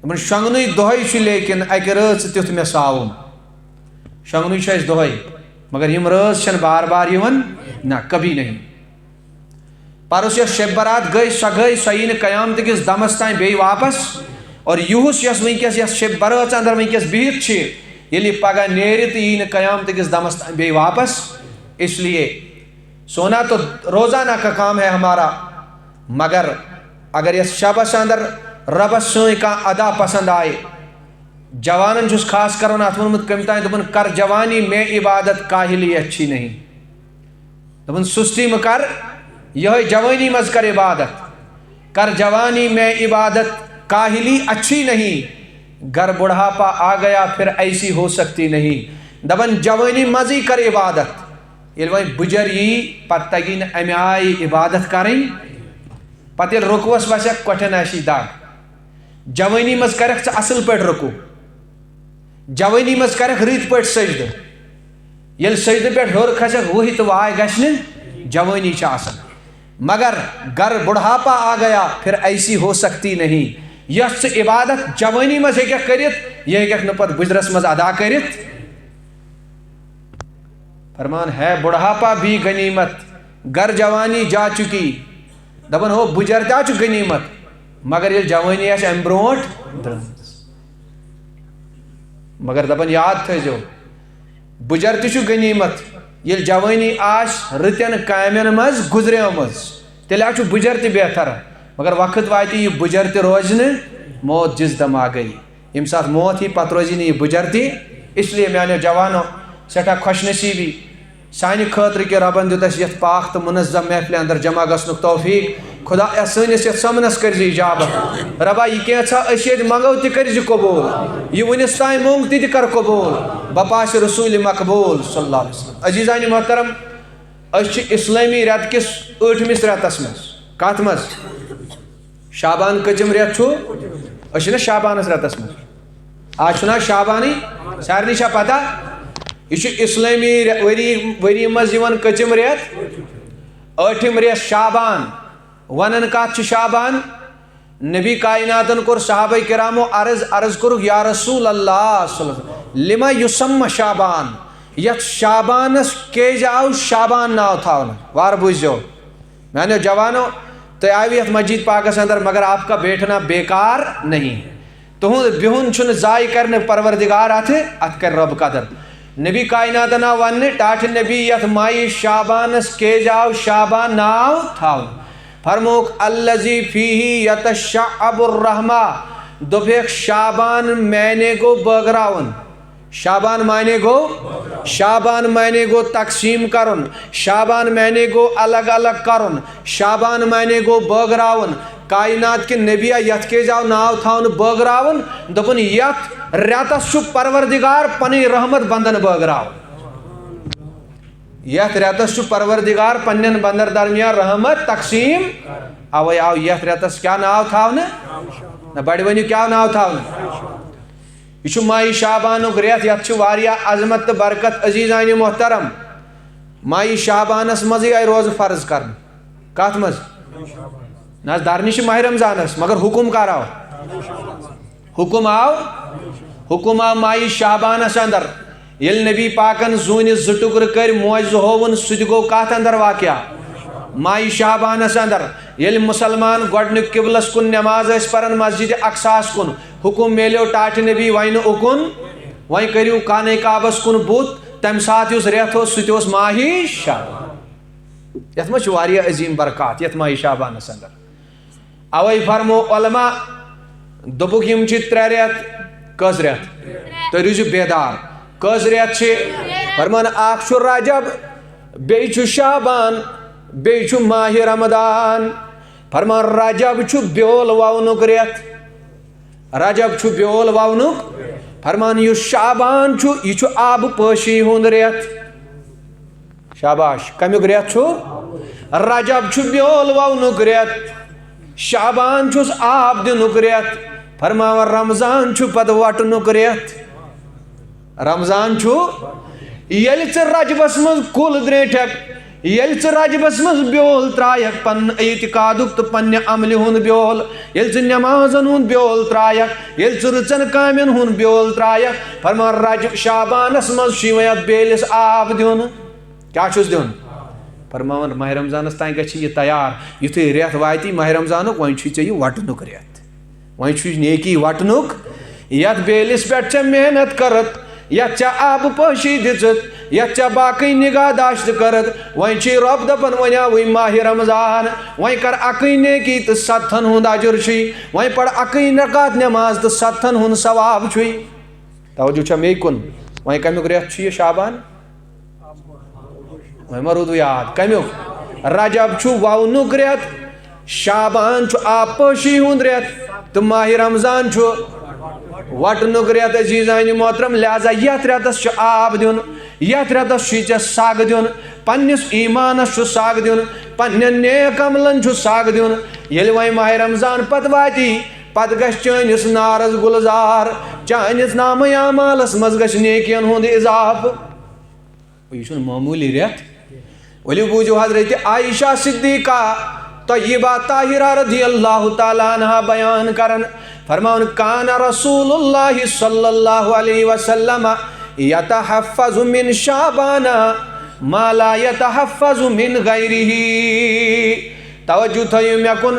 دپان شۄنگنٕے دۄہے چھُ لیکن اکہِ رٲژ تیُتھ مےٚ ساوُم شۄنگنٕے چھُ اَسہِ دۄہے مگر یِم رٲژ چھنہٕ بار بار یِوان نہ کبھی نہیں پرُس یۄس شب برات گٔے سۄ یی نہٕ قیامتہٕ کِس دمس تام بیٚیہِ واپس اور یُہُس یۄس ونکیٚس یۄس شب برٲژ اندر ونکیٚس بِہِتھ چھِ ییٚلہِ یہِ پگہہ نیرِ تہٕ یی نہٕ قیامتہٕ کِس دمس تام بیٚیہِ واپس اس لیے سونا تو روزانہ کا کام ہے ہمارا مگر اگر یس شبس اندر ربس سٲنۍ کانٛہہ ادا پسند آئے جوانن چھُس خاص کر اتھ ووٚنمُت کٔمۍ تانۍ دوٚپُن کر جوانی میں عبادت کاہلی اچھی نہیں دوٚپُن سستی مہٕ کر یہے جوانی منٛز کر عبادت کر جوانی میں عبادت کاہلی اچھی نہیں گر بڑھاپا آ گیا پھر ایسی ہو سکتی نہیں دپان جوانی منٛزٕے کر عبادت ییٚلہِ وۄنۍ بُجر یی پتہٕ تگی نہٕ امہِ آیہِ عبادت کرٕنۍ پتہٕ ییٚلہِ رُکوس وسیکھ کۄٹھٮ۪ن آسی دگ جوانی منٛز کرکھ ژٕ اصل پٲٹھۍ رُکوٗ جوانی منٛز کرکھ رٕتۍ پٲٹھۍ سجدٕ ییٚلہِ سجدٕ پٮ۪ٹھ ہیوٚر کھسکھ وُہہِ تہٕ واے گژھِ نہٕ جوانی چھِ آسان مگر گر بڑھاپا آ گیا پھر ایسی ہو سکتی نہیں یس ژٕ عبادت جوانی منٛز ہیٚککھ کٔرِتھ یہِ ہیٚککھ نہٕ پتہٕ بُجرس منٛز ادا کٔرِتھ فرمان ہے بڑھاپا بھی غنیمت گر جوانی جا چکی دپان ہو بُجر تہِ چھُ غنیمت مگر ییٚلہِ جوانی آسہِ امہِ برونٛٹھ درٛامٕژ مگر دپان یاد تھٲیزیو بُجر تہِ چھُ غنیمت ییٚلہِ جوانی آسہِ رٕتٮ۪ن کامٮ۪ن منٛز گُزریمٕژ تیٚلہِ حظ چھُ بُجر تہِ بہتر مگر وقت واتہِ یہِ بُجر تہِ روزِ نہٕ موت جس دم آ گئی ییٚمہِ ساتہٕ موت یی پتہٕ روزی نہٕ یہِ بُجر تہِ اس لیے میانیو جوانو سٮ۪ٹھاہ خۄش نصیٖبی سانہِ خٲطرٕ کہِ رۄبن دیُت اَسہِ یتھ پاک تہٕ منظم محفلہِ اندر جمع گژھنُک توفیٖق خدا سٲنِس یتھ سمنس کٔرۍ زِ اجابت رۄبا یہِ کینٛژھا أسۍ ییٚتہِ منگو تہِ کٔرۍ زِ قبوٗل یہِ وُنِس تام موٚنگ تہِ کر قبوٗل بپاشِ رسوٗلِ مقبوٗل صلی اللہ علیہ وسلم عزیٖزانہِ محترم أسۍ چھِ اِسلٲمی رٮ۪تہٕ کِس 8مِس رٮ۪تس منٛز کتھ منٛز شابان کٔژِم رٮ۪تھ چھُ أسۍ چھِنہ شابانس رٮ۪تس منٛز آز چھُنہ شابانٕے سارنٕے چھا پتہ یہ چھُ اسلٲمی ؤری منٛز یِوان کٔژِم رٮ۪تھ 8م رٮ۪تھ شابان ونان کتھ چھُ شابان نبی کائناتن کوٚر صحابہ کرامو عرض کوٚرُکھ یا رسول اللہ صلی اللہ علیہ وسلم لما یُسمى شابان یتھ شابانس کیازِ آو شابان ناو تھاونہٕ وارٕ بوٗززیو میانیو جوانو تُہۍ آیوٕ یتھ مسجد پاکس اندر مگر آپ کا بیٹھنا بیکار نہیں تُہُنٛد بِہُن چھُنہٕ ضایہِ کرنہٕ پروردگار اتھ کرِ رۄب قدر نبی کائناتن آو وننہٕ ٹاٹھہِ نبی یتھ مایہِ شابانس کیازِ آو شابان ناو تھاونہٕ فرمووُکھ الذی فیہ یتشعب الرحمہ دوٚپیکھ شابان میانے گوٚو بٲگراوُن شابان معنی گوٚو تقسیٖم کرُن شابان معنی گوٚو الگ الگ کرُن شابان معنی گوٚو بٲگراوُن کائنات کہِ نبیا یتھ کیازِ آو ناو تھاونہٕ بٲگراوُن دوٚپُن یتھ رٮ۪تس چھُ پروردگار پنٕنۍ رحمت بندن بٲگراوُن یتھ رٮ۪تس چھُ پروردگار پننٮ۪ن بندن درمیان رحمت تقسیٖم اوے آو یتھ رٮ۪تس کیٛاہ ناو تھاونہٕ نہ بڑِ ؤنِو کیٛاہ ناو تھاونہٕ یہ چھُ ماہِ شابانُک رٮ۪تھ یتھ چھِ واریاہ عظمت تہٕ برکت عزیٖزانہِ محترم ماہِ شابانس منٛزٕے آیہِ روزٕ فرض کرنہٕ کتھ منٛز نہ حظ درنہِ چھِ ماہِ رمضانس مگر حُکم کر آو حُکم آو ماہِ شابانس اندر ییٚلہِ نبی پاکن زوٗنہِ 2 ٹُکرٕ کٔرۍ موجہِ ہووُن سُہ تہِ گوٚو کتھ اندر واقعہ ماہِ شابانس اندر ییٚلہِ مُسلمان گۄڈنیُک قبلس کُن نٮ۪ماز ٲسۍ پران مسجدِ اقصاہس کُن حُکم میلیو ٹاٹھہِ نبی وۄنۍ نہٕ اُکُن وۄنۍ کٔرِو خانہ کعبس کُن بُتھ تمہِ ساتہٕ یُس رٮ۪تھ اوس سُہ تہِ اوس ماہِ شابان یتھ منٛز چھِ واریاہ عظیٖم برکات یتھ ماہِ شابانس اندر اوے فرمو علما دوٚپُکھ یِم چھِ 3 رٮ۪تھ کٔژ رٮ۪تھ تُہۍ روٗزِو بیدار کٔژ رٮ۪تھ چھِ فرمان اکھ چھُ رجب بیٚیہِ چھُ شابان بیٚیہِ چھُ ماہِ رمضان فرمان رجب چھُ بیول وونُک رٮ۪تھ فرمان یُس شابان چھُ یہِ چھُ آبہٕ پٲشی ہُنٛد رٮ۪تھ شاباش کمیُک رٮ۪تھ چھُ رجب چھُ بیول وونُک رٮ۪تھ شابان چھُس آب دِنُک رٮ۪تھ فرماوان رمضان چھُ پتہٕ وٹنُک رٮ۪تھ رمضان چھُ ییٚلہِ ژٕ رجبس منٛز کُل درٛیٖٹھکھ یل ژٕ رجبس منٛز بیول ترٛایکھ پنُن اعتقادُک تہٕ پننہِ عملہِ ہُنٛد بیول ییٚلہِ ژٕ نٮ۪مازن ہُنٛد بیول ترٛایکھ ییٚلہِ ژٕ رٕژن کامٮ۪ن ہُنٛد بیول ترٛایکھ فرمان رجب شابانس منٛز چھُ یِوان اتھ بیلِس آب دیُن کیٛاہ چھُس دیُن فرماوان ماہ رمضانس تانۍ گژھِ یہِ تیار یُتھُے رٮ۪تھ واتی ماہ رمضانُک وۄنۍ چھُے ژےٚ یہِ وٹنُک رٮ۪تھ وۄنۍ چھُے نیکی وٹنُک یتھ بیلِس پٮ۪ٹھ ژےٚ محنت کٔرٕتھ یتھ ژےٚ آبہٕ پٲشی دِژٕتھ یتھ ژےٚ باقٕے نگاہ داشت کٔرٕتھ وۄنۍ چھُے رۄب دپان وۄنۍ آوٕے ماہ رمضان وۄنۍ کر اکٕے نیکی تہٕ 7 ہُنٛد اجر چھُے وۄنۍ پر اکٕے رکات نٮ۪ماز تہٕ 7 ہُنٛد ثواب چھُے توجہ چھا مے کُن وۄنۍ کمیُک رٮ۪تھ چھُ یہِ شابان وۄنۍ ما روٗدوٕ یاد کمیُک رجب چھُ وونُک رٮ۪تھ شابان چھُ آب پٲشی ہُنٛد رٮ۪تھ تہٕ ماہ رمضان چھُ وٹنُک رٮ۪تھ عزیٖزانہِ محترم لہذا یتھ رٮ۪تس چھُ آب دیُن یتھ رٮ۪تس چھُے ژےٚ سگ دیُن پننِس ایٖمانس چھُ سگ دیُن پننٮ۪ن نیک عملن چھُ سگ دیُن ییٚلہِ وۄنۍ ماہ رمضان پتہٕ واتی پتہٕ گژھِ چٲنِس نارس گُلزار چٲنِس نامے اعمالس منٛز گژھِ نیکین ہُنٛد اضافہٕ یہِ چھُنہٕ معموٗلی رٮ۪تھ ؤلِو بوٗزِو حضرت عایشہ صدیقہ طیبہ طاہرہ رضی اللہ تعالیٰ عنہا بیان کرن فرماون کان رسول اللہ صلی اللہ علیہ وسلم یتحفظ من شعبان ما لا یتحفظ من غیرہ توجہ تھٲیِو مےٚ کُن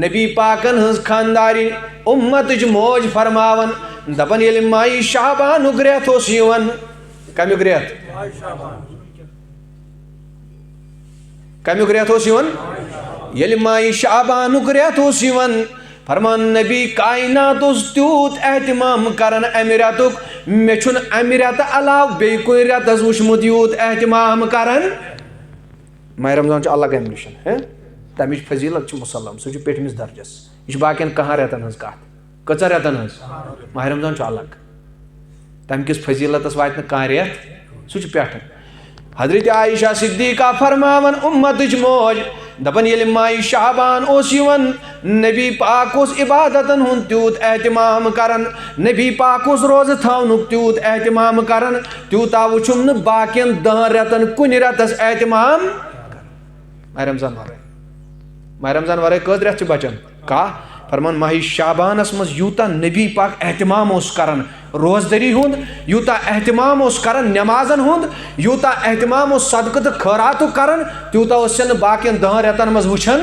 نبی پاکن ہٕنٛز خاندارِنۍ اُمتٕچ موج فرماون دپان ییٚلہِ ماہِ شعبانُک رٮ۪تھ اوس یِوان کمیُک رٮ۪تھ کمیُک رٮ۪تھ اوس یِوان ییٚلہِ ماہِ شعبانُک رٮ۪تھ اوس یِوان فرمان نبی کائنات اوس تیوٗت احتمام کران امہِ رٮ۪تُک مےٚ چھُنہٕ امہِ رٮ۪تہٕ علاوٕ بیٚیہِ کُنہِ رٮ۪تس وٕچھمُت یوٗت احتمام کران ماہ رمضان چھُ الگ امہِ نِش تمِچ فضیٖلت چھِ مُسلم سُہ چھُ پیٚٹھمِس درجس یہِ چھُ باقین کہاں رٮ۪تن ہٕنٛز کتھ کۭژاہ رٮ۪تن ہٕنٛز ماہ رمضان چھُ الگ تمہِ کِس فضیٖلتس واتہِ نہٕ کانٛہہ رٮ۪تھ سُہ چھُ پٮ۪ٹھٕ حضرت عایشہ صدیقہ فرماون اُمتٕچ موج دپان ییٚلہِ ماہِ شعبان اوس یِوان نبی پاک اوس عبادتن ہُنٛد تیوٗت احتمام کران نبی پاک اوس روزٕ تھاونُک تیوٗت احتمام کران تیوٗتاہ وٕچھُم نہٕ باقین 10 رٮ۪تن کُنہِ رٮ۪تس احتمام ماہ رمضان ورٲے ماہ رمضان ورٲے کٔژ رٮ۪تھ چھِ بچان کاہ فرمان ماہِ شعبانس منٛز یوٗتاہ نبی پاک احتمام اوس کران روزدٔری ہُنٛد یوٗتاہ احتمام اوس کران نٮ۪مازن ہُنٛد یوٗتاہ احتمام اوس صدقہٕ تہٕ خٲراتُک کران تیوٗتاہ اوس ژےٚ نہٕ باقین 10 رٮ۪تن منٛز وٕچھان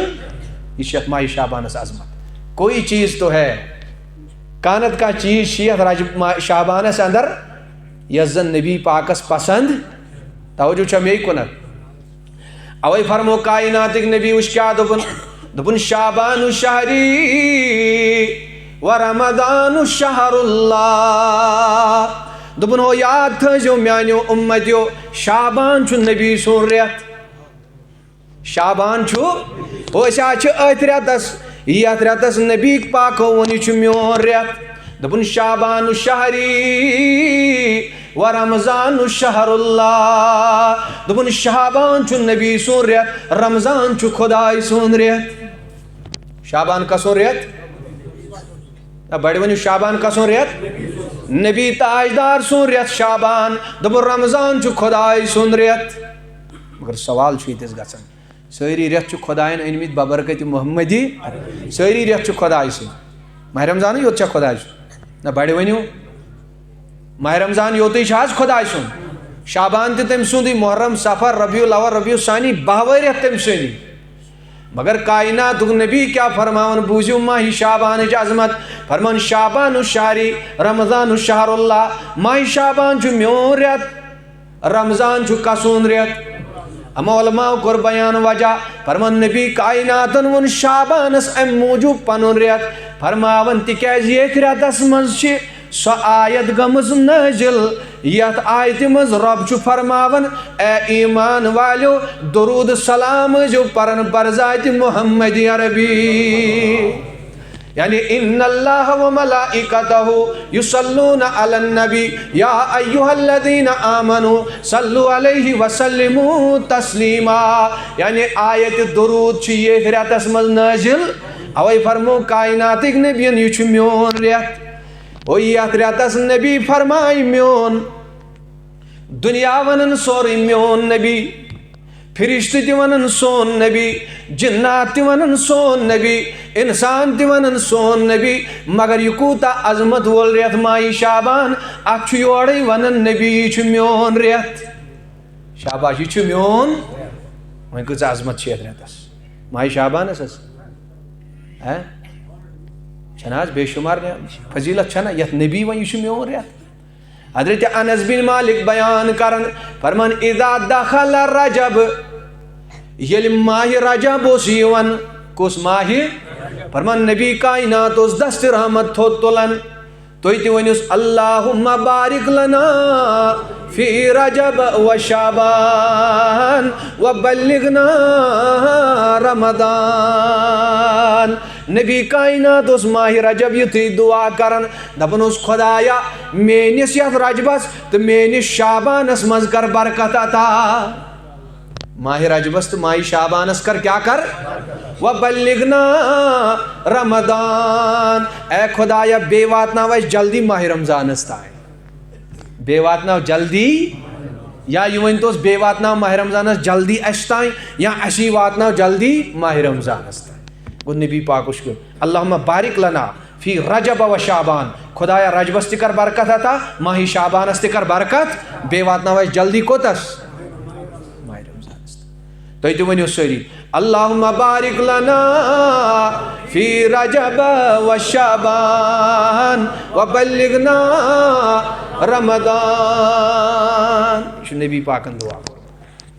یہِ چھِ یتھ ماہِ شعبانس عظمت کوئی چیز تو ہے کانت کانٛہہ چیٖز چھِ یتھ رجب شعبانس اندر یۄس زن نبی پاکس پسند توجہ چھا مے کُنتھ اوے فرمو کائناتٕکۍ نبی وٕچھ کیٛاہ دوٚپُن شعبان شہری و رمضان شہر اللہ دوٚپُن ہو یاد تھٲیزیو میانیو اُمتیو شعبان چھُ نبی سُنٛد رٮ۪تھ شعبان چھُ أسۍ حظ چھِ أتھۍ رٮ۪تس یتھ رٮ۪تس نبی پاکو ووٚن یہِ چھُ میون رٮ۪تھ دوٚپُن شعبان شہری و رمضان شہر اللہ دوٚپُن شعبان چھُ نبی سُنٛد رٮ۪تھ رمضان چھُ خۄداے سُنٛد رٮ۪تھ شعبان کس سُنٛد رٮ۪تھ بڑِ ؤنِو شعبان کس سُنٛد رٮ۪تھ نبی تاجدار سُنٛد رٮ۪تھ شعبان دوٚپُن رمضان چھُ خۄداے سُنٛد رٮ۪تھ مگر سوال چھُ ییٚتِس گژھان سٲری رٮ۪تھ چھِ خۄداین أنۍمٕتۍ ببرکتِ محمدی سٲری رٮ۪تھ چھِ خۄداے سٕنٛدۍ ماہ رمضانٕے یوت چھا خۄداے سُنٛد نہ بڑِ ؤنِو ماہ رمضان یوتٕے چھِ حظ خۄداے سُنٛد شعبان تہِ تٔمۍ سُنٛدٕے محرم صفر ربیع الاول ربیع الثانی 12 رٮ۪تھ تٔمۍ سٕنٛدی مگر کائناتُک نبی کیٛاہ فرماوان بوٗزِو ماہِ شعبانٕچ عظمت فرمان شعبان شہری رمضان شہر اللہ ماہِ شعبان چھُ میون رٮ۪تھ رمضان چھُ کس سُنٛد رٮ۪تھ اما علماء کوٚر بیان وجہ فرمان نبی کائناتن ووٚن شعبانس امہِ موٗجوٗب پنُن رٮ۪تھ فرماون تِکیٛازِ ییٚتھۍ رٮ۪تس منٛز چھِ سۄ آیت گٔمٕژ نٲزِل یتھ آیتہِ منٛز رۄب چھُ فرماون اے ایٖمان والیو درود سلام ٲسۍزیو پران برذاتِ محمد عربی یعنی ان اللہ و ملائکتہ یصلون علی النبی یا ایھا الذین آمنوا صلوا علیہ وسلموا تسلیما یعنی آیت درود چھِ ییٚتھۍ رٮ۪تس منٛز نٲزِل اوے فرمو کائناتٕکۍ نبیَن یہِ چھُ میون رٮ۪تھ او یتھ رٮ۪تس نبی فرمایہِ میون دُنیا ونان سورُے میون نبی فرشتہ تہ ونن سون نبی، جنات تہ ونن سون نبی، انسان تہ ونن سون نبی، مگر یہ کوتا عظمت وول ریت ماہ شعبان، اتھ یورے ونن نبی یہ میون ریت، شاباش یہ میون، وۄنۍ کۭژ عظمت چھِ یتھ ریتس ماہ شعبانس حظ، چھنا حظ بے شمار فضیلت چھنا یتھ نبی وۄنۍ یہ میون ریت۔ حضرت انس بن مالک بیان کرن فرمان اذا دخل رجب، یل ماہ رجب اوس یوان، کس ماہ؟ فرمان نبی کائنات اوس دست رحمت تھوٚد تلان، تُہۍ تہِ ؤنِوس اللہم بارک لنا فی رجب و شعبان و بلغنا رمضان۔ نبی کائنات اس ماہ رجب یتھی دعا کرن دپن اس خدایا مینس یتھ رجبس تو مینس شعبانس مز کر برکت عطا، ماہ رجبس تو ماہ شعبانس کر کیا کر، وبلغنا رمضان، اے خدایا بے واتناو اس جلدی ماہ رمضانس تائیں، بے واتناو جلدی، یا یہ ونتوس بے واتناو ماہ رمضانس جلدی اس تائیں، یا اسی واتناو جلدی ماہ رمضانس تائیں۔ گو نبی پاک اس کو اللہم بارک لنا فی رجب و شعبان، خدایا رجبس تکر برکت عطا، ماہ شعبانس تکر برکت، بے واتناو اس جلدی کوتس ماہ رمضانس تو یہ ونیو سوری اللہم بارک لنا فی رجب و شعبان و بلغنا رمضان۔ یہ نبی پاکن دعا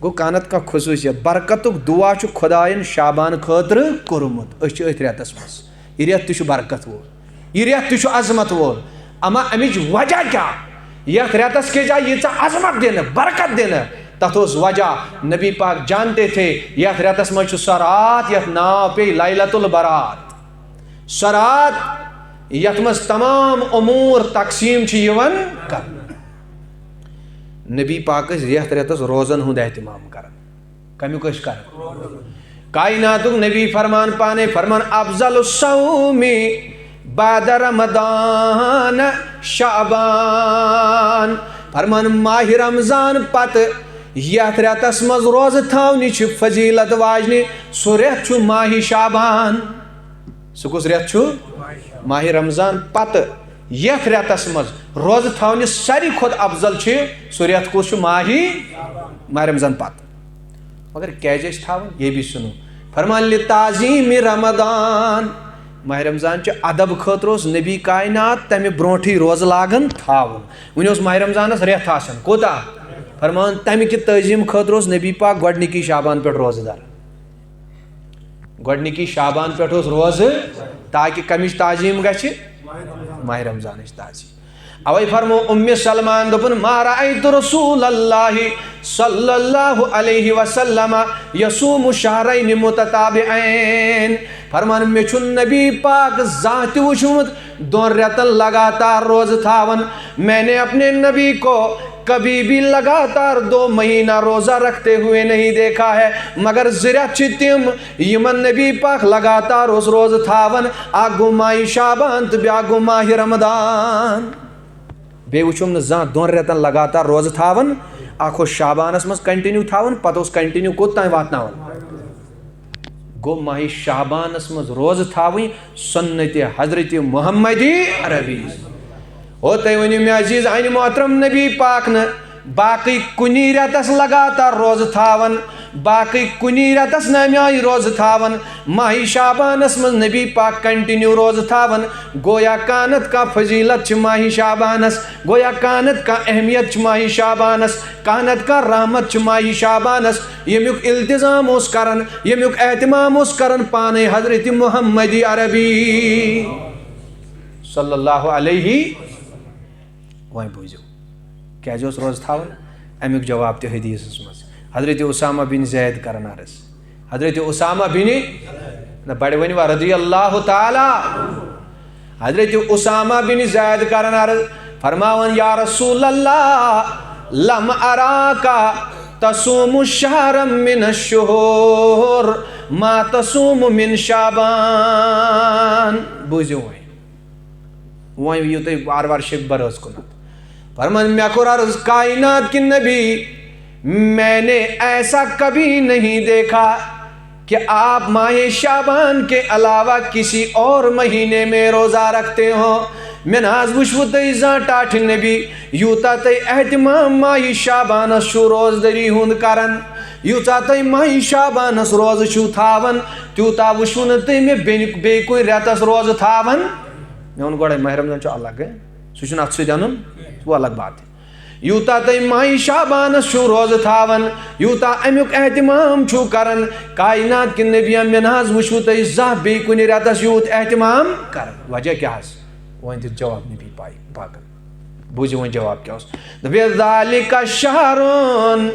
گو کانت کا خصوصیت برکتک دعا چھ خدائن شعبان خاطر کورمت، اس ات ریتس مز یہ ریت تہ برکت وول، یہ ریت تہ عظمت وول، اما امچ وجہ کیا، یتھ ریتس کے جائے یہ عظمت دین برکت دین، تتھ اس وجہ نبی پاک جانتے تھے یتھ ریتس مز سہ رات یتھ ناو پہ لیلۃ البرات، سہ رات یتھ مز تمام امور تقسیم چھ یوان کر، نبی پاک یتھ ریتس روزن ہند اہتمام کران، کمیک کران، کائناتک نبی فرمان پانے فرمان افضل الصوم بعد رمضان شعبان، فرمان ماہ رمضان پت یتھ ریتس مز روز تھاونی چھ فضیلت واجنی، سہ ریت چھ ماہ شعبان، سہ کس ریت چھ ماہ رمضان پت یتھ ریتس مز روز تھاونی ساری کھت افضل چھ، سہ ریت کس چھ ماہ رمضان پت، مگر کیازِ ٲسۍ تھاوان یہ بھی سنو، فرمان لتعظیم رمضان، ماہ رمضان چہ ادب خاطر اس نبی کائنات تمہ برونٹھی روز لاگن تھاون، ون اس ماہ رمضانس ریت آسان کوتا، فرمان تمہ کہ تعظیم خاطر اس نبی پاک گۄڈنِکی شعبان پہ روزٕ دار، گۄڈنِکی شعبان پہ روز تاکہ کمچ تعظیم گژھِ، ماہ رمضانچ تعظیم۔ اوے فرمو ام سلمان دپن ما رأیت رسول اللہ صلی اللہ علیہ وسلم یصوم شہرین متتابعین، فرمان میں چھن نبی پاک ذات وچھمت دون ریتن لگاتار روز تھاون، میں نے اپنے نبی کو کبھی بھی لگاتار 2 مہینہ روزہ رکھتے ہوئے نہیں دیکھا ہے، مگر زریت چھ تم یمن نبی پاک لگاتار اس روز تھاون، اکھ گو ماہ شعبان تو بیاکھ گو ماہ رمضان، بے وچھم نہ زان 2 ریتن لگاتار روز تھاون، اکھ اس شعبانس مز کنٹینیو تھاون، پتہ اس کنٹینیو کوت تائیں واتناون، گو ماہ شعبانس مز روز تھاویں سنت حضرت محمد عربی، ہوتے ونیو میں عزیز عین محترم نبی پاک نے باقی کنی ریتس لگاتار روز تھاون، باقی کنی ریتس نامیائی روز تھاون، ماہ شعبانس مز نبی پاک کنٹینیو روز تھاون، گویا کانت کا فضیلت چھ ماہ شعبانس، گویا کانت کا اہمیت چھ ماہ شعبانس، کانت کا رحمت چھ ماہ شعبانس، یمیک التزام اس کرن، یمیک اہتمام اس کرن پانے حضرت محمد عربی صلی اللہ علیہ وائیں بوجھو کیازِ اوس روز تھاون، امیک جواب تہ حدیث مز حضرت اسامہ بن زید کرن عرض، حضرت اسامہ بن بڑے ونوا رضی اللہ تعالی، حضرت اسامہ بن زید کرن عرض، فرماون یا رسول اللہ لم اراکا تصوم شہرا من الشہور ما تصوم من شعبان، بوزیو وائیں یہ تو بار بار شک برس کنت، فرمان میں کور عرض کائنات کی نبی میں نے ایسا کبھی نہیں دیکھا کہ آپ ماہ شعبان کے علاوہ کسی اور مہینے میں روزہ رکھتے ہوں. میں ناز وشو تئی زان ٹاٹھ نبی یوتا تئی اہتمام ماہ شعبانس چھو روزدری ہند کرن, یوتا تئی ماہ شعبانس روز چھو تھاون, تیوتا وشو نہ تئی میں بے کوئی ریتس روز تھاون. میں ان گوڑے ماہ رمضان چھو الگ ہے, سو چھن اتھ سۭتۍ انُن, وہ الگ بات ہے. یوتا تئی ماہ شعبانس چھو روز تھاون, یوتا امیُک اہتمام چھو کرن کائنات کہِ نبیَن, مےٚ نہ حظ وٕچھوٕ تۄہہِ زانٛہہ بیٚیہِ کُنہِ رٮ۪تس یوٗت اہتمام کرن. وجہ کیٛاہ حظ؟ وۄنۍ دیُت جواب نبی پاکن, بوٗزِو وۄنۍ جواب کیٛاہ اوس. وَذَلِکَ شَہرٌ,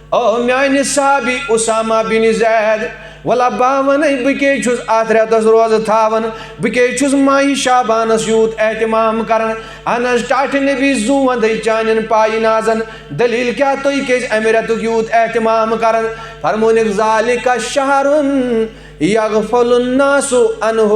او میانہِ صحابی اُسامہ بِن زید, وَلہ بہٕ وَنَے بہٕ کیٛازِ چھُس اَتھ رٮ۪تس روزٕ تھاوان, بہٕ کیٛازِ چھُس ماہِ شعبانس یوٗت اہتمام کران. اہن حظ ٹاٹھِ نبی زوٗ وَندَے چانٮ۪ن پایہِ نازن, دلیٖل کیٛاہ تُہۍ کیٛازِ اَمہِ رٮ۪تُک یوٗت اہتمام کران؟ فرمونکھ ذالِکَ شہرٌ یغفل الناس عنہ,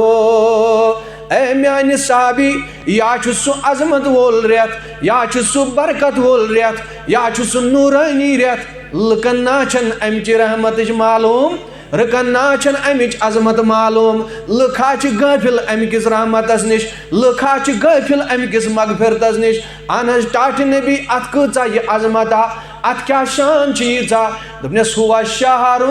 اے میانہِ صحابی, یا چھُ سُہ عظمت وول رٮ۪تھ, یا چھُ سُہ برکت وول رٮ۪تھ, یا چھُ سُہ نوٗرٲنی رٮ۪تھ, لُکن نا چھَنہٕ اَمچہِ رحمتٕچ معلوٗم, رکن نا چھَنہٕ اَمِچ عظمت معلوٗم, لُکھ ہا چھِ غٲفِل اَمہِ کِس رحمتس نِش, لُکھ ہا چھِ غٲفِل اَمہِ کِس مغفرتس نِش. اہن حظ ٹاٹھِ نبی اتھ کۭژاہ یہِ عظمت ہا, اتھ کیٛاہ شان چھِ ییٖژاہ؟ دوٚپنَس ہُوَ شہرٌ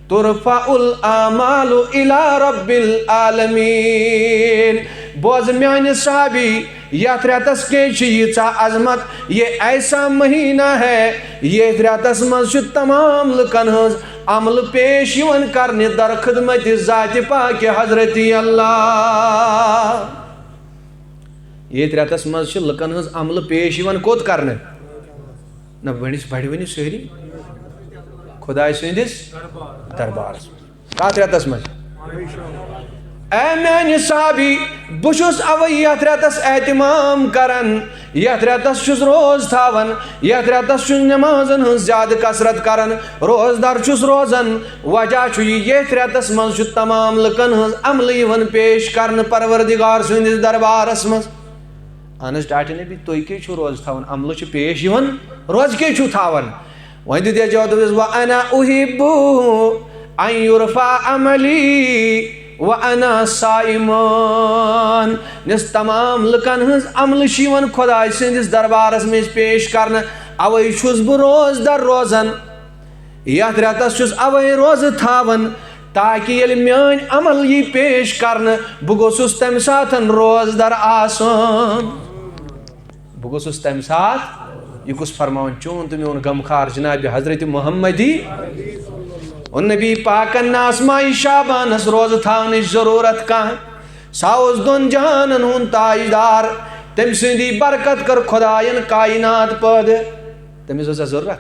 ترفع الاعمال الى رب العالمین. بوز میانہِ صحابی, یتھ رٮ۪تس کیٛازِ چھِ ییٖژاہ عظمت؟ یہ ایسا مہینہ ہے یتھ رٮ۪تس منٛز چھُ تمام لُکن ہٕنٛز عملہٕ پیش یِوان کرنہِ در خدمت ذاتِ پاکہِ حضرتِ اللہ. یتھ رٮ۪تس منٛز چھِ لُکن ہٕنٛز عملہٕ پیش یِوان کوٚت کرنہٕ؟ نہ بڑِ ؤنِو سٲری, خۄداے سٕنٛدِس دربارس. کتھ رٮ۪تس منٛز؟ اے میانہِ صحابی, بہٕ چھُس اوے یتھ رٮ۪تس اہتمام کران, یتھ رٮ۪تس چھُس روز تھاوان, یتھ رٮ۪تس چھُس نٮ۪مازن ہٕنٛز زیادٕ کثرت کران, روزدار چھُس روزان. وجہ چھُ یہِ, یتھ رٮ۪تس منٛز چھُ تمام لُکن ہٕنٛز عملہٕ یِوان پیش کرنہٕ پروردگار سٕنٛدِس دربارس منٛز. اہن حظ ٹاٹھِ نبی, تُہۍ کیٛازِ چھُو روزٕ تھاوان؟ عملہٕ چھُ پیش یِوان, روزٕ کیٛازِ چھُو تھاوان؟ وۄنۍ دیُت یتھ جواب, دوٚپُس وَأَنَا أُحِبُّ أَن يُرْفَعَ عَمَلِی وَأَنَا صَائِمٌ. یۄس تمام لُکن ہٕنٛز عملہٕ چھِ یِوان خۄداے سٕنٛدِس دربارس منٛز پیش کرنہٕ, اوے چھُس بہٕ روزدر روزان, یتھ رٮ۪تس چھُس اوے روزٕ تھاوان, تاکہِ ییٚلہِ میٲنۍ عمل یی پیش کرنہٕ, بہٕ گوٚژھُس تمہِ ساتہٕ روزدر آسُن. بہٕ گوٚژھُس تمہِ ساتہٕ, یہ کُس فرماوان, چون تہٕ میون غمخار جناب حضرت محمدی. اور نبی پاکن نہ ٲس ماہِ شعبانس روزٕ تھاونٕچ ضروٗرت کانٛہہ, سُہ اوس دۄن جہانن ہُنٛد تاجدار, تٔمۍ سٕنٛدی برکت کٔر خۄداین کائنات پٲدٕ. تٔمِس ٲسا ضروٗرت؟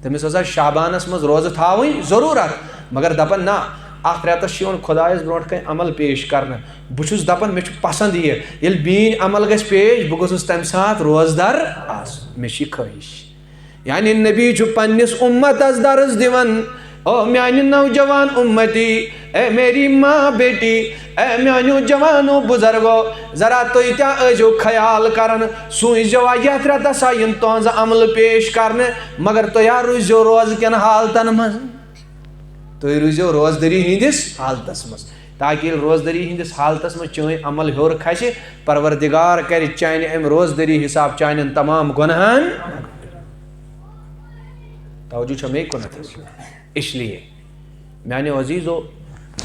تٔمِس ٲسا شعبانس منٛز روزٕ تھاوٕنۍ ضروٗرت, مگر دپان نہ, اتھ رٮ۪تس چھُ یِوان خۄدایس برونٛٹھ کنہِ عمل پیش کرنہٕ, بہٕ چھُس دپان مےٚ چھُ پسنٛد یہِ, ییٚلہِ میٲنۍ عمل گژھِ پیش, بہٕ گوٚژھُس تمہِ ساتہٕ روزدر آسُن, مےٚ چھِ یہِ خٲہِش. یعنی نبی چھُ پننِس اُمتس درس دِوان, او میانہِ نوجوان اُمتی, اے میری ماں بیٹی, اے میانیو جوانو بُزرگو, ذرا تُہۍ تہِ ٲسۍزیو خیال کران, سوٗنٛچزیو یتھ رٮ۪تس آ یِن تُہنٛزٕ عملہٕ پیش کرنہٕ, مگر تُہۍ ہا روٗززیو روزٕ کٮ۪ن حالتن منٛز, تُہۍ روٗززیو روزدٔری ہٕنٛدِس حالتس منٛز, تاکہِ ییٚلہِ روزدٔری ہٕنٛدِس حالتس منٛز چٲنۍ عمل ہیوٚر کھسہِ, پروردگار کرِ چانہِ امہِ روزدٔری حساب چانٮ۪ن تمام گۄنہن. توجہ چھا مے کُنتھ؟ اس لیے میانیو عزیزو,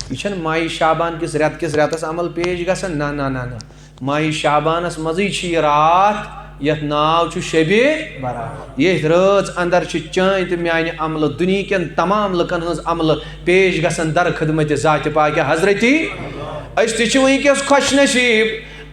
یہ چھنہٕ ماہِ شعبان کِس رٮ۪تس عمل پیش گژھان, نہ نہ نہ نہ, ماہِ شعبانس منٛزٕے چھِ یہِ راتھ یتھ ناو چھُ شبِ برات. یتھ رٲژ اندر چھِ چٲنۍ تہٕ میانہِ عملہٕ, دُنہیٖکٮ۪ن تمام لُکن ہٕنٛز عملہٕ پیش گژھان در خدمتِ ذاتِ پاکہِ حضرتی. أسۍ تہِ چھِ وٕنکٮ۪س خۄش نصیٖب,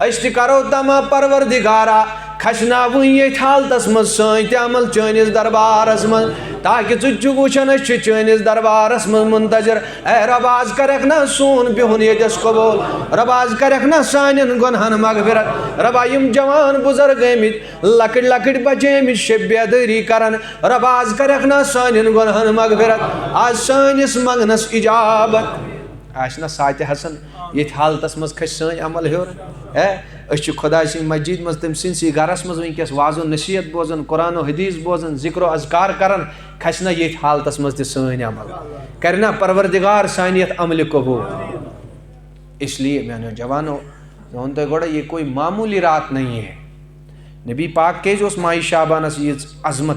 أسۍ تہِ کرو تما پروردگارا, کھسناوٕنۍ ییٚتھۍ حالتس منٛز سٲنۍ تہِ عمل چٲنِس دربارس منٛز, تاکہِ ژٕ تہِ چھُکھ وٕچھان أسۍ چھِ چٲنِس دربارس منٛز منتظر. اے رۄب آز کرکھ نا سون بِہُن ییٚتٮ۪س قبوٗل, رۄب آز کرکھ نا سانٮ۪ن گۄنہن مغفرت, رۄبا یِم جوان بُزرگ ٲمٕتۍ, لۄکٕٹۍ لۄکٕٹۍ بچہٕ ٲمٕتۍ شب بیدٲری کران, رۄب آز کرکھ نا سانٮ۪ن گۄنہن مغفرت, آز سٲنِس منگنس اجابت. آسہِ نا ساتہِ حسن, ییٚتھۍ حالتس منٛز کھسہِ سٲنۍ عمل ہیوٚر, اس خدا سن مسجد مز تم سنسی گرس مز ونکس واض و نصیحت بوزان قرآن و حدیث بوزان ذکر و اذکار کران کھسنا یہ حالتس مز تین عمل کرنا پروردگار سانیت عمل قبول. اس لیے میانو جوانو ون تو گوڑا یہ کوئی معمولی رات نہیں ہے. نبی پاک کیج اس ماہ شعبانس یہ عظمت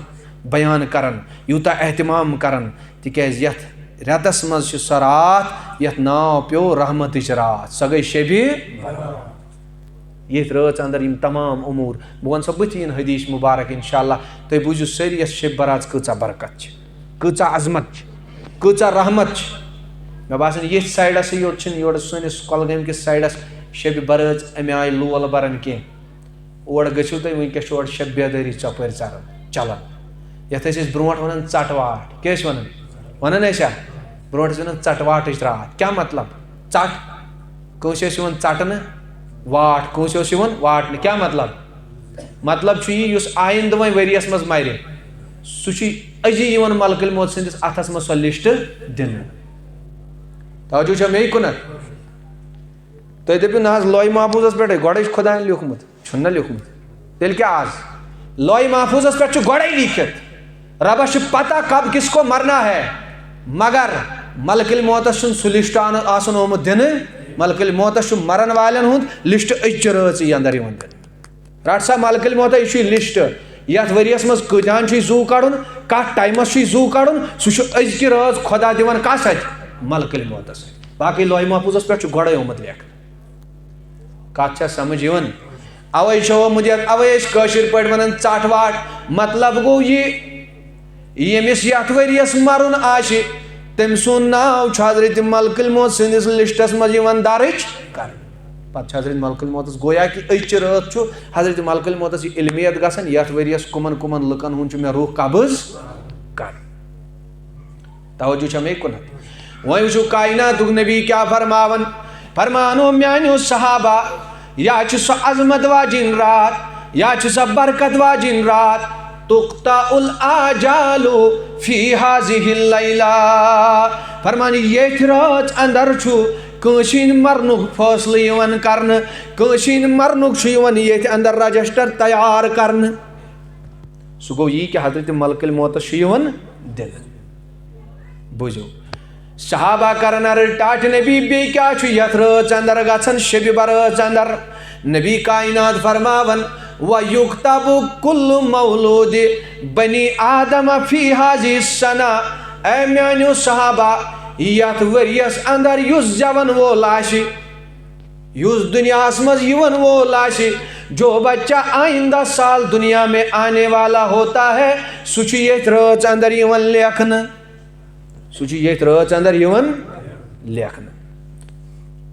بیان کرن یوتا اہتمام کرن تکیاز یت رتس مز سہ رات یت ناو پیو رحمتچ رات سہ گئی شبی یہ رات اندر یم تمام امور بہ ون سا بتین حدیث مبارک انشاءاللہ تھی بوزیو سری یس شب برات کۭژاہ برکت کۭژاہ عظمت کۭژاہ رحمت. مے باسان یہ سائڈس یوت یور سٲنِس کۄلگٲمۍ کِس سایڈس شب برات امہِ آیہِ لول بران کینٛہہ. اور گٔژھِو تُہۍ وٕنکٮ۪س چھُ اور شب بیدٲری ژۄپٲرۍ ژران چلان یتھ ٲسۍ أسۍ برونٛٹھ ونان ژٹ واٹ کیٛاہ ٲسۍ ونان ٲسیا برونٛٹھ ٲسۍ ونان ژٹ واٹٕچ رات کیٛاہ مطلب ژٹ کٲنٛسہِ ٲسۍ یِوان ژٹنہٕ واٹ کٲنٛسہِ اوس یِوان واٹنہٕ کیٛاہ مطلب چھُ یہِ یُس آیندٕ وۄنۍ ؤریَس منٛز مرِ سُہ چھُ أزی یِوان ملکہٕ موت سٕنٛدِس اَتھس منٛز سۄ لِسٹ دِنہٕ. توجہ چھا مے کُنتھ تُہۍ دٔپِو نہ حظ لویہِ محفوٗظس پٮ۪ٹھٕے گۄڈَے چھُ خۄدایَن لیوٗکھمُت چھُنہ لیوٗکھمُت تیٚلہِ کیٛاہ آز لویہِ محفوٗظس پٮ۪ٹھ چھُ گۄڈَے لیٖکھِتھ ربس چھُ پتہ کب کس کو مرنا ہے مگر ملکل موتس چھُنہٕ سُہ لسٹ آسان آمُت دِنہٕ ملکل موتس چھُ مرن والٮ۪ن ہُنٛد لسٹ أزچہِ رٲژٕے اندر یِوان دِنہٕ. رٹ سا ملکل موتا یہِ چھُ لسٹ یتھ ؤریس منٛز کۭتہن چھُے زوٗ کڑُن کتھ ٹایمس چھُے زوٗ کڑُن سُہ چھُ أزکہِ رٲژ خۄدا دِوان کس اتھِ ملکل موتس باقٕے لویہِ محفوٗظس پٮ۪ٹھ چھُ گۄڈَے آمُت لیکھنہٕ. کتھ چھا سمجھ یِوان اوے چھُ آمُت یتھ اوے أسۍ کٲشِر پٲٹھۍ ونان ژٹ واٹ مطلب گوٚو یہِ ییٚمِس یتھ ؤریس مرُن آسہِ تٔمۍ سُنٛد ناو چھُ حضرت ملکل موت سٕنٛدِس لسٹس منٛز یِوان درٕج کرنہٕ. پتہٕ چھُ حضرت ملکل موتس گویا کہ أزچہِ رٲژ چھُ حضرت ملکل موتس یہِ علمیت گژھان یتھ ؤریس کُمن کُمن لُکن ہُنٛد چھُ مےٚ روح قبض کرُن. توجہ چھا مے کُنتھ وۄنۍ وٕچھو کائناتُک نبی کیٛاہ فرماون فرمانو میانیو صحابہ یا چھِ سۄ عظمت واجِنۍ رات یا چھِ سۄ برکت واجِنۍ رات تُقطع الآجال فی ہذِہ اللیلہ فرمان ییٚتھۍ رٲژ اندر چھُ کٲنٛسہِ ہِنٛدۍ مرنُک فٲصلہٕ یِوان کرنہٕ کٲنٛسہِ ہِنٛدۍ مرنُک چھُ یِوان ییٚتھۍ اندر رجسٹر تیار کرنہٕ. سُہ گوٚو یی کہ حضرت ملکل موتس چھُ یِوان دِنہٕ. بوٗزِو صحابہ کرن عرض ٹاٹھ نبی بیٚیہِ کیٛاہ چھُ یتھ رٲژ اندر گژھان شبِ برٲژ اندر نبی کائنات فرماون وَيُكْتَبُ كُلُّ مَوْلُودِ بنی آدم فی ہذِہ السنہ اے میانیو صحابہ یتھ ؤریس اندر یُس زیوان وول آسہِ یُس دُنیاہس منٛز یِوان وول آسہِ جو بچہ آئندہ سال دنیا میں آنے والا ہوتا ہے سُہ چھُ ییٚتھۍ رٲژ اندر یِوان لیکھنہٕ سُہ چھُ ییٚتھۍ رٲژ اندر یِوان لیکھنہٕ.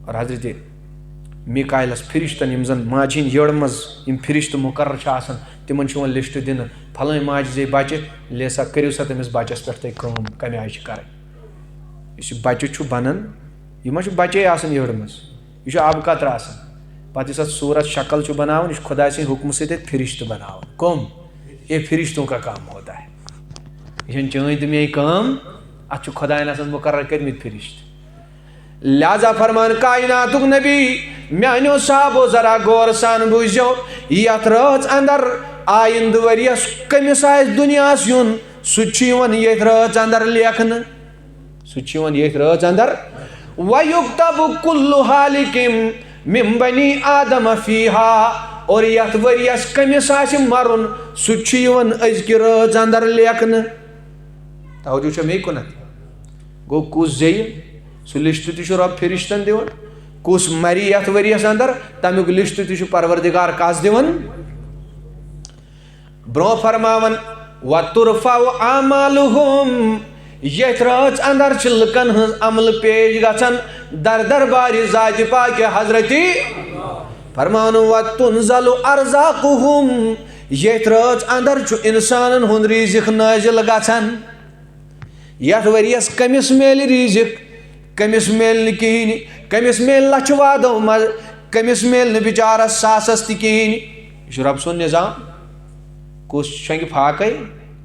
اور حضرت میکایلس فرشتن یم زن ماجہِ ہِنٛدۍ یٔڑ منٛز یم فرشتہٕ مقرر چھِ آسان تِمن چھُ یِوان لسٹ دِنہٕ پھلٲنۍ ماجہِ زے بچہِ لہذا کٔرِو سا تٔمِس بچس پٮ۪ٹھ تُہۍ کٲم کمہِ آیہِ چھِ کرٕنۍ. یُس یہِ بچہِ چھُ بنان یہِ ما چھُ بچے آسان یٔڑ منٛز یہِ چھُ آبہٕ قطرٕ آسان پتہٕ یُس اتھ صوٗرت شکل چھُ بناوان یہِ چھُ خۄداے سٕنٛدِ حُکمہٕ سۭتۍ اتہِ فرشتہٕ بناوان. کٕم یہ فرشتوں کا کام ہوتا ہے یہ چھنہٕ چٲنۍ تہٕ میٲنۍ کٲم اتھ چھُ خۄداین آسان مقرر کٔرمٕتۍ فرشتہٕ. لہذا فرمان کائناتُک نبی میانیو صحابو ذرا غور سان بوٗزِو یتھ رٲژ اندر آیندٕ ؤریس کٔمِس آسہِ دُنیاہس یُن سُہ تہِ چھُ یِوان ییٚتھۍ رٲژ اندر لیکھنہٕ سُہ تہِ چھُ یِوان ییٚتھۍ رٲژ اندر وَيُكْتَبُ كُلُّ حَالِكٍ مِن بنی آدم فیہا اور یتھ ؤریس کٔمِس آسہِ مرُن سُہ تہِ چھُ یِوان أزکہِ رٲژ اندر لیکھنہٕ. توجہ چھا مے کُنتھ گوٚو کُس زیٚیہِ سُہ لسٹ تہِ چھُ رۄب فرشتن دِوان کُس مرِ یتھ ؤریس اندر تمیُک لسٹ تہِ چھُ پروردگار کس دِوان. برونٛہہ فرماون وَتُرفَعُ أَعْمَالُهُمْ یتھ رٲژ اندر چھِ لُکن ہٕنٛز عملہٕ پیش گژھان در دربارِ ذاتِ پاکہِ حضرتِ فرماون وَتُنزَلُ أَرْزَاقُهُمْ یتھ رٲژ اندر چھُ انسانن ہُنٛد ریٖزق نٲزِل گژھان. یتھ ؤریس کٔمِس میلہِ ریٖزق کٔمِس میلہِ نہٕ کِہیٖنۍ کٔمِس میلہِ لچھِ وادو منٛز کٔمِس میلہِ نہٕ بِچارس ساسس تہِ کِہیٖنۍ. یہِ چھُ رۄب سُنٛد نظام کُس شۄنٛگہِ فاقے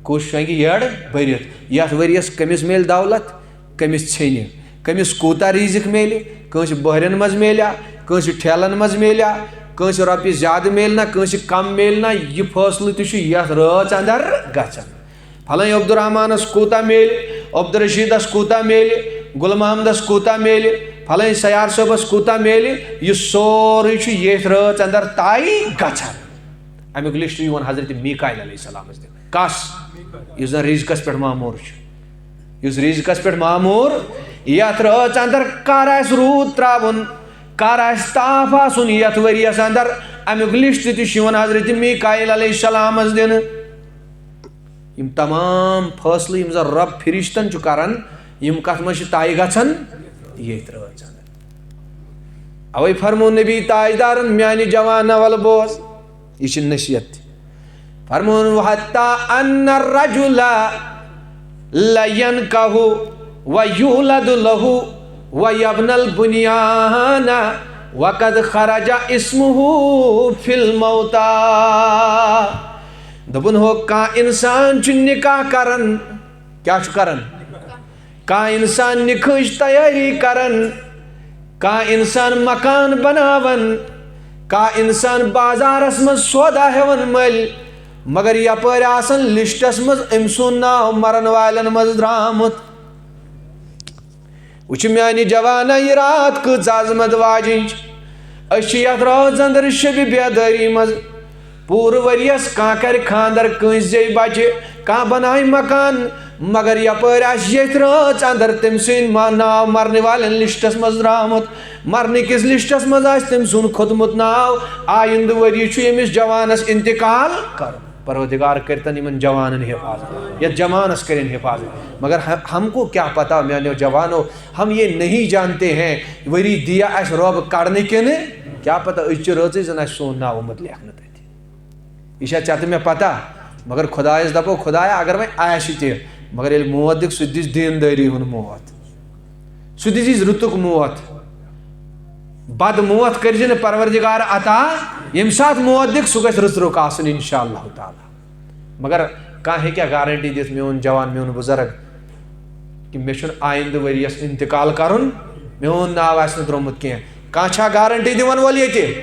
کُس شۄنٛگہِ یٔڑ بٔرِتھ یتھ ؤریس کٔمِس میلہِ دولت کٔمِس ژھیٚنہِ کٔمِس کوٗتاہ ریٖزق میلہِ کٲنٛسہِ بٔہرٮ۪ن منٛز میلیٛا کٲنٛسہِ ٹھیلن منٛز میلیٛا کنس رۄپیہِ زیادٕ میلہِ نا کنس کم میلہِ نا یہ فٲصلہٕ تہِ چھُ یتھ رٲژ اندر گژھان پھلٲنۍ عبدالرحمانس کوٗتاہ میلہِ عبدالرشیٖدس کوٗتاہ میلہِ گُل محمدس کوٗتاہ میلہِ پھلٲنۍ سیار صٲبس کوٗتاہ میلہِ یہِ سورُے چھُ ییٚتھۍ رٲژ اندر طے گژھان امیُک لسٹ یِوان حضرت میٖکایل علیہ السلامس دِنہٕ کس یُس زن رِزقس پٮ۪ٹھ ماموٗر چھُ یُس رِزقس پٮ۪ٹھ ماموٗر یتھ رٲژ اندر کر آسہِ روٗد ترٛاوُن کر آسہِ تاپھ آسُن یتھ ؤرۍیس اندر امیُک لسٹ تہِ چھُ یِوان حضرت میٖکایل علیہ السلامس دِنہٕ یم تمام فٲصلہٕ یم زن رب فرشتن چھُ کران یم کتھ منٛز چھِ طے گژھان ییٚتھۍ رٲژ اندر اوے فرمون نبی تاجدارن میانہِ جوان ول بوز یہ چھِ نصیحت فرمون وحتى ان الرجل لينكح ويولد له ويبنى البنيان وقد خرج اسمه في الموتى دپن ہو کانٛہہ انسان چھُ نکاح کران کیاہ چھُ کران کانٛہہ انسان نکاحٕچ تیٲری کران کانٛہہ انسان مکان بناوان کانٛہہ انسان بازارس منٛز سودا ہیوان مٔلۍ مگر یپٲرۍ آسان لسٹس منٛز أمۍ سُنٛد ناو مرن والٮ۪ن منٛز درٛامُت وٕچھ میانہِ جوانا یہِ رات کۭژ عظمت واجِنۍ چھِ أسۍ چھِ یتھ رٲژ اندر شبہِ بیدٲری منٛز پوٗرٕ ؤرۍیس کانٛہہ کرِ خانٛدر کٲنٛسہِ زیٚیہِ بچہِ کانٛہہ بنایہِ مکان مگر یپٲرۍ آسہِ ییٚتھۍ رٲژ اندر تٔمۍ سٕنٛدۍ ناو مرنہٕ والٮ۪ن لسٹس منٛز درٛامُت مرنہٕ کِس لسٹس منٛز آسہِ تٔمۍ سُنٛد کھوٚتمُت ناو آیندٕ ؤری چھُ ییٚمِس جوانس انتقال کرُن پروردگار کرتن یمن جوانن حفاظت یتھ جوانس کرن حفاظت مگر ہم کو کیا پتا میانو جوانو ہم یہ نہیں جانتے ہیں وری دیا اس رب کڑنے کن کیا پتا أزچہِ رٲژٕے زن آسہِ سون ناو آمُت لیکھنہٕ تتہِ یہ چھا ژےٚ تہٕ مےٚ پتا مگر خۄدایس دپو خۄدایا اگر وۄنۍ آسہِ تہِ مگر ییٚلہِ موت دِکھ سُہ تہِ دِس دیندٲری ہُنٛد موت سُہ تہِ دِس رُتُک موت بد موت کٔرزِ نہٕ پروردگار عطا ییٚمہِ ساتہٕ موت دِکھ سُہ گژھِ رٕژرُک آسُن انشاء اللہ تعالیٰ مگر کانٛہہ ہیٚکیٛاہ گارنٹی دِتھ میون جوان میون بُزرگ کہ مےٚ چھُنہٕ آیندٕ ؤرۍیس انتقال کرُن میون ناو آسہِ نہٕ درٛومُت کینٛہہ کانٛہہ چھا گارنٹی دِوان وول ییٚتہِ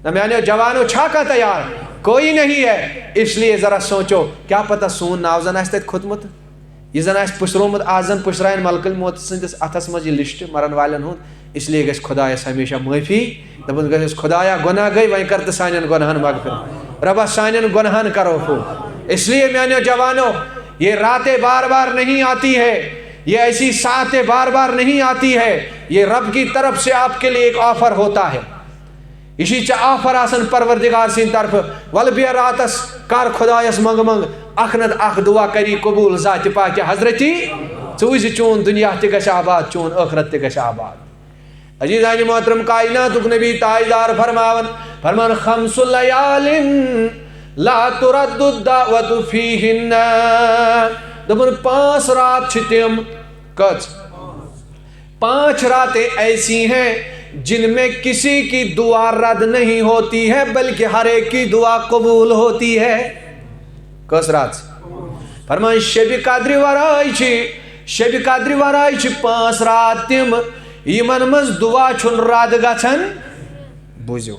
نہ میانیو جوانو چھا کانٛہہ تیار کوئی نہیں ہے اس لیے ذرا سوچو کیا پتہ سون ناو زن آسہِ تتہِ کھوٚتمُت یہ زن آسہِ پُشرومُت آز زن پُشرایَن ملکل موت سٕنٛدِس اتھس منٛز یہِ لسٹ مرن والٮ۪ن ہُنٛد اس لیے گژھِ خۄدایس ہمیشہ معٲفی دپان گژھٮ۪س خۄدایا گۄناہ گٔے وۄنۍ کر تہٕ سانٮ۪ن گۄنہن مغفرت رۄبا سانٮ۪ن گۄنہن کرو ہو اس لیے میانیو جوانو یہ راتیں بار بار نہیں آتی ہے یہ ایسی ساعتیں بار بار نہیں آتی ہے یہ رب کی طرف سے آپ کے لیے ایک آفر ہوتا ہے یہ چھِ آفر آسان پروردگار سٕنٛدِ طرفہٕ ولہٕ بیٚہہ راتس کر خۄدایس منٛگ منٛگ اکھ نتہٕ اکھ دعا کری قبوٗل ذاتہِ پاکہِ حضرتی ژٕ وٕچھِ چون دُنیا تہِ گژھِ آباد چون ٲخرت تہِ گژھِ آباد عزیزانہِ محترم کائناتُک نبی تاجدار فرمان خمس لیال لا ترد الدعوت فیہن دپن 5 رات چھِ تِم کٔژ 5 راتیں ایسی ہیں جن میں کسی کی دعا رد نہیں ہوتی ہے بلکہ ہر ایک کی دعا قبول ہوتی ہے کس رات فرمان شب قدر ورائے چھ 5 رات تم یمن مز دعا چھن رد گژھان بوزیو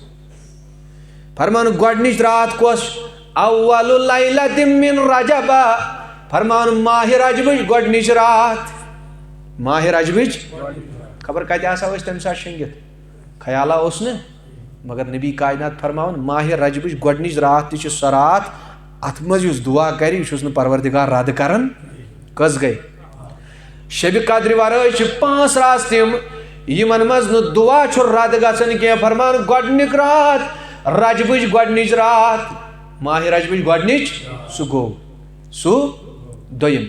فرمان گۄڈنِچ رات کۄس اول لیلۃ من رجب فرمان ماہ رجبٕچ گۄڈنِچ رات ماہ رجبٕچ خبر کتہِ آسو أسۍ تمہِ ساتہٕ شٔنگِتھ خیالہ اوس نہٕ مگر نبی کائنات فرماوان ماہ رجبٕچ گۄڈنِچ رات تہِ چھِ سۄ رات اتھ منٛز یُس دعا کرِ یہِ چھُس نہٕ پروردگار رد کران کٔژ گٔے شب قدرِ ورٲے چھِ 5 رات تِم یمن منٛز نہٕ دعا چھُ رد گژھان کینٛہہ فرمان گۄڈنیُک رات رجبٕچ گۄڈنِچ رات ماہ رجبٕچ گۄڈنِچ سُہ گوٚو سُہ دوٚیِم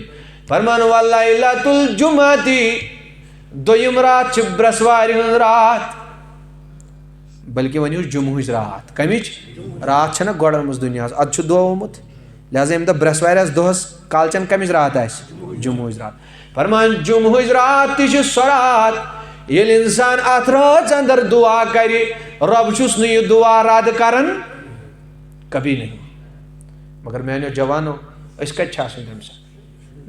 فرمان ولیلۃ الجمعۃ دوٚیِم رات چھِ برٛٮ۪سوارِ ہٕنٛز رات بلکہ ؤنِو جمعٕچ رات کمِچ رات چھےٚ نہ گۄڈٕ ٲمٕژ دُنیاہس ادٕ چھُ دۄہ آمُت لہذا ییٚمہِ دۄہ برٛٮ۪سوارِ آسہِ دۄہس کالچن کمِچ رات آسہِ جمعٕچ رات فرمان جمعٕچ رات تہِ چھِ سۄ رات ییٚلہِ انسان اتھ رٲژ اندر دعا کرِ رب چھُس نہٕ یہِ دعا رد کران کبھی نہیں مگر میانیو جوانو أسۍ کتہِ چھِ آسان تمہِ ساتہٕ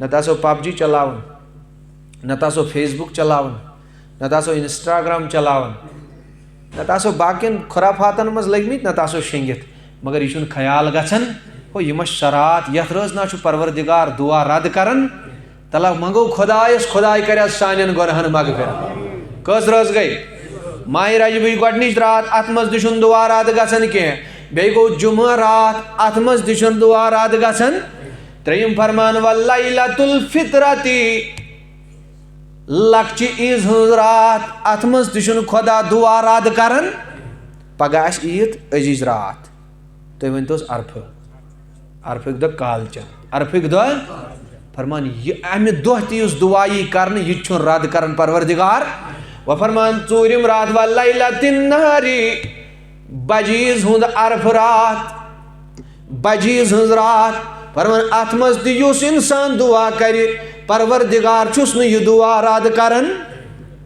نتہٕ آسو PUBG چلاوان نتہٕ آسو فیس بُک چلاوان نتہٕ آسو انسٹاگرام چلاوان نت آسو باقین خرافاتن مز لگمت نت آسو شنگت مگر یہ خیال گژھان ہو یہ شرات یت روز نا پروردگار دعا رد کران تلا منگو خدایس خدائے کر سان گنہن مغفرت کس روز گئی ماہ رجب گۄڈنِچ رات ات مز تہ دعا رد گژھان کی بیٚیہِ گوٚو جمعہ رات ات مز تہ دعا رد گژھان ترٛیٚیِم فرمان واللیلۃ الفطرتی لکچہِ عیٖذ ہٕنٛز رات ات مز تہ خدا دعا رد کران پگہ آسہِ عیٖد أزِچ رات تُہۍ ؤنۍتوس عرفٕکۍ دۄہ کالچن عرفٕکۍ دۄہ فرمان یہ امہ دۄہ تہِ یُس دعا یی کرنہٕ یہِ تہِ چھُنہٕ رد کران پروردگار و فرمان ژوٗرِم رات واللیلۃ النہاری بجہِ عیٖذ ہُنٛد عرفہٕ رات بجہِ عیٖذ ہٕنٛز رات فرمان ات مز تہِ یُس انسان دعا کرِ پروردگار چھُس نہٕ یہِ دعا رد کران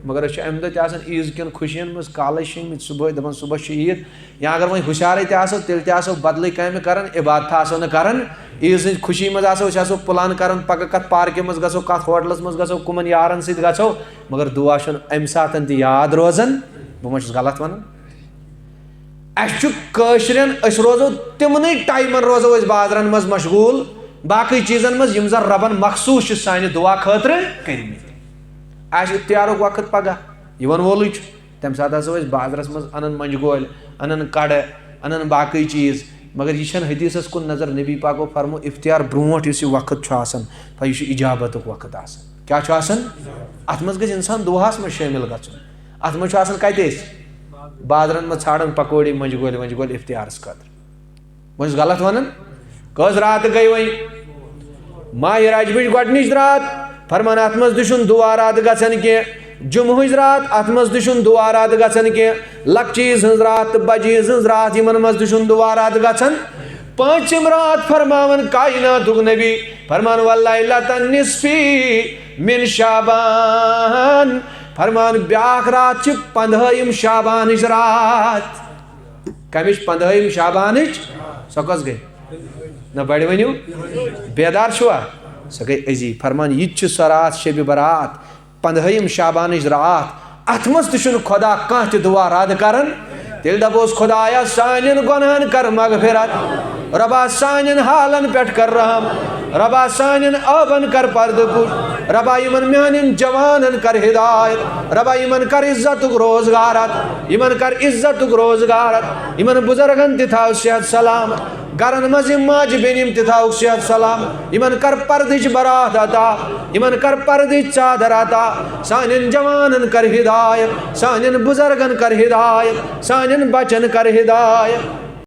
مگر أسۍ چھِ امہِ دۄہ تہِ آسان عیٖذ کٮ۪ن خوشین منٛز کالے شٔنگمٕتۍ صبحٲے دپان صبحس چھِ عیٖد یا اگر وۄنۍ ہُشارے تہِ آسو تیٚلہِ تہِ آسو بدلٕے کامہِ کران عبادتھا آسو نہٕ کران عیٖذ ہٕنٛزِ خوشی منٛز آسو أسۍ آسو پلان کران پگہہ کتھ پارکہِ منٛز گژھو کتھ ہوٹلس منٛز گژھو کٕمن یارن سۭتۍ گژھو مگر دعا چھُنہٕ امہِ ساتہٕ تہِ یاد روزان بہٕ ما چھُس غلط ونان اسہِ چھُ کٲشرٮ۪ن أسۍ روزو تِمنٕے ٹایمن روزو أسۍ بازرن منٛز مشغوٗل باقٕے چیٖزن منٛز یِم زن ربن مخصوٗص چھِ سانہِ دعا خٲطرٕ کٔرمٕتۍ آسہِ افتیارُک وقت پگہہ یِوان وولٕے چھُ تمہِ ساتہٕ آسو أسۍ بازرس منٛز انان منجہِ گولۍ انان کڑٕ انان باقٕے چیٖز مگر یہ چھنہٕ حدیثس کُن نظر نبی پاکو فرمو افتیار برونٹھ یُس یہِ وقت چھُ آسان یہِ چھُ اجابتُک وقت آسان کیٛاہ چھُ آسان اتھ منٛز گژھِ انسان دعاہس منٛز شٲمِل گژھُن اتھ منٛز چھُ آسان کتہِ أسۍ بازرن منٛز ژھانڈان پکوڑی منجہِ گولۍ ونجہِ گولۍ افتیارس خٲطرٕ بہٕ چھُس غلط ونان کٔژ راتہٕ گٔے وۄنۍ ماہ رجبٕچ گۄڈنِچ رات فرمان اتھ منٛز تہِ چھُنہٕ دعا رد گژھان کینٛہہ جمعہٕچ رات ات مز تہِ چھُنہٕ دعا رد گژھان کینٛہہ لکچہِ عیٖذ ہٕنٛز رات تہٕ بجہِ عیٖذ ہٕنٛز رات یِمن منٛز تہِ چھُنہٕ دعا رد گژھان پٲنٛژِم رات فرماوان کایناتُک نبی فرمان واللیلۃ النصفی من شعبان فرمان بیاکھ رات چھِ 15 شعبانٕچ رات کمِچ 15 شعبانٕچ سۄ کۄس گٔے نہ بڑِ ؤنِو بیدار چھُوا سۄ گٔے أزی فرمان یہِ تہِ چھِ سۄ رات شبِ برات 15 شعبانٕچ رات اتھ منٛز تہِ چھُنہٕ خدا کانٛہہ تہِ دعا رد کران تیٚلہِ دپوس خدایا سانٮ۪ن گۄنہن کر مغفرت ربا سانٮ۪ن حالن پٮ۪ٹھ کر رحم ربا سانٮ۪ن ٲبن کر پردٕ پُش ربا یِمن میانٮ۪ن جوانن کر ہدایت ربا یِمن کر عزتُک روزگارت یِمن کر عزتُک روزگارت یِمن بُزرگن تہِ تھاو صحت سلامت گرن منٛز یِم ماجہِ بیٚنہِ تہِ تھاوُکھ صحت سلامت یِمن کر پردٕچ برات عطا یِمن کر پردٕچ ژادر عطا سانٮ۪ن جوانن کر ہدایت سانٮ۪ن بُزرگن کر ہدایت سانٮ۪ن بچن کر ہدایت